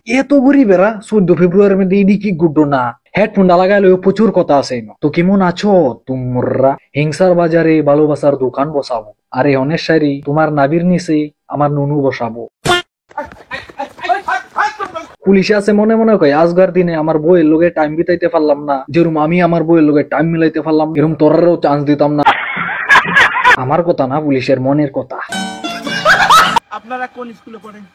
এত গরিবেরা 14 ফেব্রুয়ারির মধ্যে এডি কি গুড্ডো না হেডফোনটা লাগাইলে প্রচুর কথা আছে তো কেমন আছো তোমরা হিংসার বাজারে ভালোবাসার দোকান বসাবো আরে অনেক সারি তোমার নাবির নিচে আমার নুনু বসাবো পুলিশে আছে মনে মনে কয় আজগার দিনে আমার বইয়ের লোকে টাইম বিতাইতে পারলাম না যেরকম আমি আমার বইয়ের লোকে টাইম মিলাইতে পারলাম এরকম তোরারও চান্স দিতাম না আমার কথা না পুলিশের মনের কথা আপনারা কোন স্কুলে পড়েন?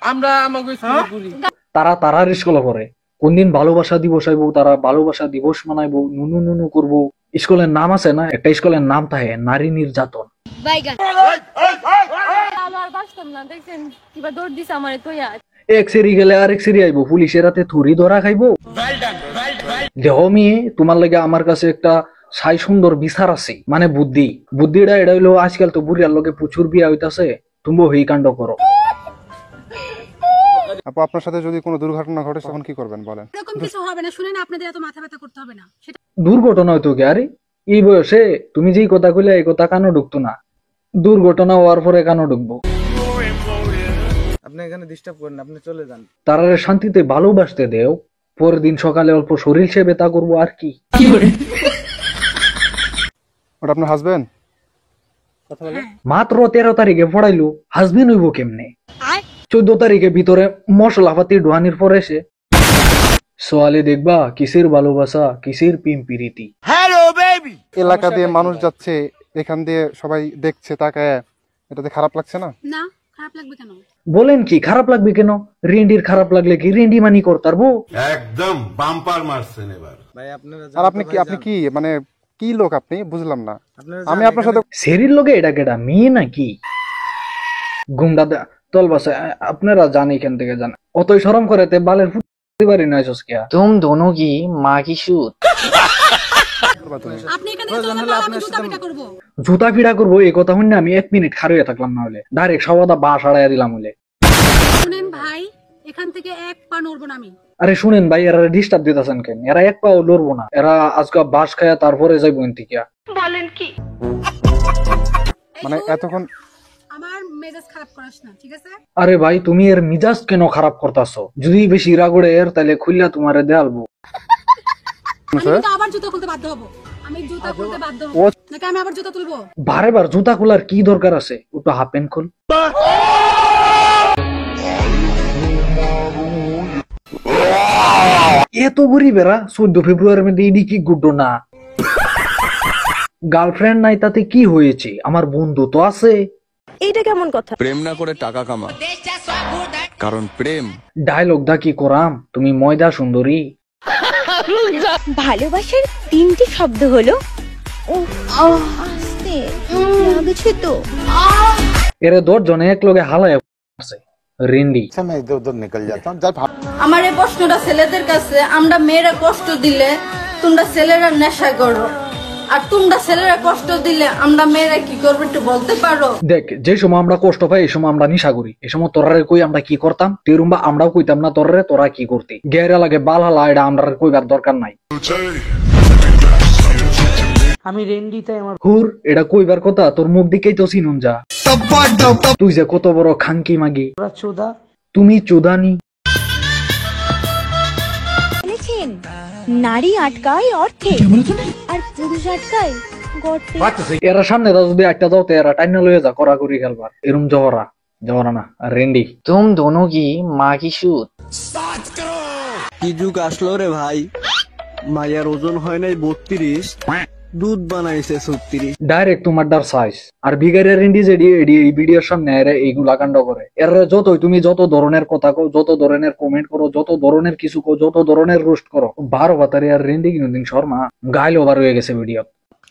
আমরা আমাগো স্কুলে পড়ি। তারা স্কুলে পড়ে কোনদিন ভালোবাসা দিবস আইবো তারা ভালোবাসা দিবস মানাইবো নুনু নুনু করবো স্কুলের নাম আছে না একটা স্কুলের নাম থাকে নারী নির্যাতন এক সেরি গেলে আরেক সেরি আইবো পুলিশের হাতে থুরি ধরা খাইবো দেহ মেয়ে তোমার লাগে আমার কাছে একটা সাই সুন্দর বিচার আছে মানে বুদ্ধিটা এটা হইলো আজকাল তো বুড়িয়ার লোকে প্রচুর বিয়া হইতাছে তুমিও এই কাণ্ড করো। আপু আপনার সাথে যদি কোনো দুর্ঘটনা ঘটে তখন কি করবেন বলেন? এরকম কিছু হবে না, শুনেন আপনাদের এত মাথা ব্যথা করতে হবে না। দুর্ঘটনা হইতো কি আরে এই বয়সে তুমি যেই কথা কইলে এই কথা কানো ঢুকতো না দুর্ঘটনা হওয়ার পরে কানো ঢুকবো। আপনি এখানে ডিস্টার্ব করেন, আপনি চলে যান। তারারে শান্তিতে ভালোবাসতে দেও পরের দিন সকালে অল্প শরীর সেবে তা করবো আর কি। ওটা আপনার হাজবেন্ড? কথা বলে মাত্র 13 তারিখে পড়াইলো হাজবেন্ড হইব কেমনে 14 তারিখে ভিতরে মশলাপাতি ঢোয়ানির পরে এসে সোয়ালে দেখবা কিসের ভালোবাসা কিসের পিম্পিরিতি। হ্যালো বেবি এলাকা দিয়ে মানুষ যাচ্ছে এখান দিয়ে সবাই দেখছে তাকায় এটাতে খারাপ লাগছে না? না, খারাপ লাগবে কেন? বলেন কি খারাপ লাগবে কেন? রেন্ডির খারাপ লাগলে কি রেন্ডি মানি করতারবো? একদম বাম্পার মারছেন এবার ভাই আপনারা আর আপনি কি মানে কি লোক আপনি বুঝলাম না। আপনারা আমি আপনার সাথে সেরির লোকে এটা কেটা মেয়ে নাকি গুন্ডা তল বাসা আপনারা জান এখান থেকে জান অতই শরম করেতে বালের ফুটি নয় সস্কিয়া তুম দোনো কি মা কি সুত আপনি এখান থেকে চলে যান, আমি জুতা পিটা করব। জুতা ফিড়া করবো এই কথা শুনে আমি 1 মিনিট খাড়িয়ে থাকলাম না হলে ডাইরেক্ট সবাদা বাস আড়াইয়া দিলাম হলে। শুনেন ভাই, এখান থেকে এক পা নড়বো না আমি। আরে শুনেন ভাই এরা ডিস্টার্ব দিতেছেন কেন? এরা এক পাও লড়বো না, এরা আজকে বাস খায়া তারপরে যাইবো ইন্তিকিয়া। বলেন কি মানে এতক্ষণ আমার মেজাজ খারাপ করাস না, ঠিক আছে? আরে ভাই তুমি এর মিজাজ কেন খারাপ করতাছো? যদি বেশি রাগড়ে এর তাহলে খুললা তোমারে দেয়ালবো। আমি কিন্তু আবার জুতা খুলতে বাধ্য হব। আমি জুতা খুলতে বাধ্য হব নাকি আমি আবার জুতা তুলবো? বারে বার জুতা খোলার কি দরকার আছে? ওটা হাফ প্যান্ট খুল। এত গরিবেরা 14 ফেব্রুয়ারির মধ্যে এডি কি গুড্ডো না গার্লফ্রেন্ড নাই তাতে কি হয়েছে আমার বন্ধু তো আছে। এইটা কেমন কথা? প্রেম না করে টাকা কামা, কারণ প্রেম। ডায়লগ দা কি করাম তুমি ময়দা সুন্দরী। ভালোবাসার 3টি শব্দ হলো আস্তে লাগছে তো। এরে 10 জনে এক লগে হালায় আছে রিন্ডি। আমার এই প্রশ্নটা ছেলেদের কাছে, আমরা মেয়েরা কষ্ট দিলে তোমরা ছেলেরা নেশা করো, আর তোমরা ছেলেরা কষ্ট দিলে আমরা মেয়েরা কি করবো একটু বলতে পারো? দেখ যে সময় আমরা কষ্ট পাই এই সময় আমরা নিশা করি, এই সময় তোরারে কই আমরা কি করতাম তেরুম্বা আমরাও কইতাম না তোরারে তোরা কি করতি গেরা লাগে বাল হালা এটা আমরা কইবার দরকার নাই। আমি রেন্ডি তাই আমার হুর এটা কইবার কথা তোর মুখ দিকেই তো চিনুন যা তুই যে কত বড় খানকি মাগি চোদা তুমি চোদানি। শুনেছেন নারী আটকায় অর্থে আর পুরুষ আটকায় গর্তে। এরা সামনে দাও যদি একটা দাও তো এরা টাইনা লয়ে যা করা করি খেলবার এরম জহরা না আর রেন্ডি তুম দোনো কি মা কি সুত। কি যুগ আসলো রে ভাই, মায়ের ওজন হয় নাই 32, দুধ বানাইছে 36। ডাইরেক্ট তোমার ডার সাইজ আর বিগারের রেন্ডি যে এই ভিডিওর সামনে এরা এইগুলা কাণ্ড করে। এরা তুমি যত ধরনের কথা কো, যত ধরনের কমেন্ট করো, যত ধরনের কিছু কো, যত ধরনের রোস্ট করো 12 বাতারে আর রেন্ডি কিনুদিন শর্মা গাইল ওভার হয়ে গেছে ভিডিও।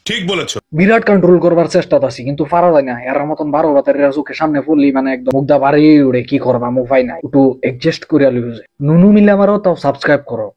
ঠিক বলেছো, বিরাট কন্ট্রোল করবার চেষ্টা আছি কিন্তু পারা যায় না। এর মতন 12 বাতারের চোখে সামনে পড়লি মানে একদম মুখটা বাড়ি উড়ে কি করবা মুখ পাই নাই একটু এডজাস্ট করে লইছে। নুনু মিলে আমারও তাও সাবস্ক্রাইব করো।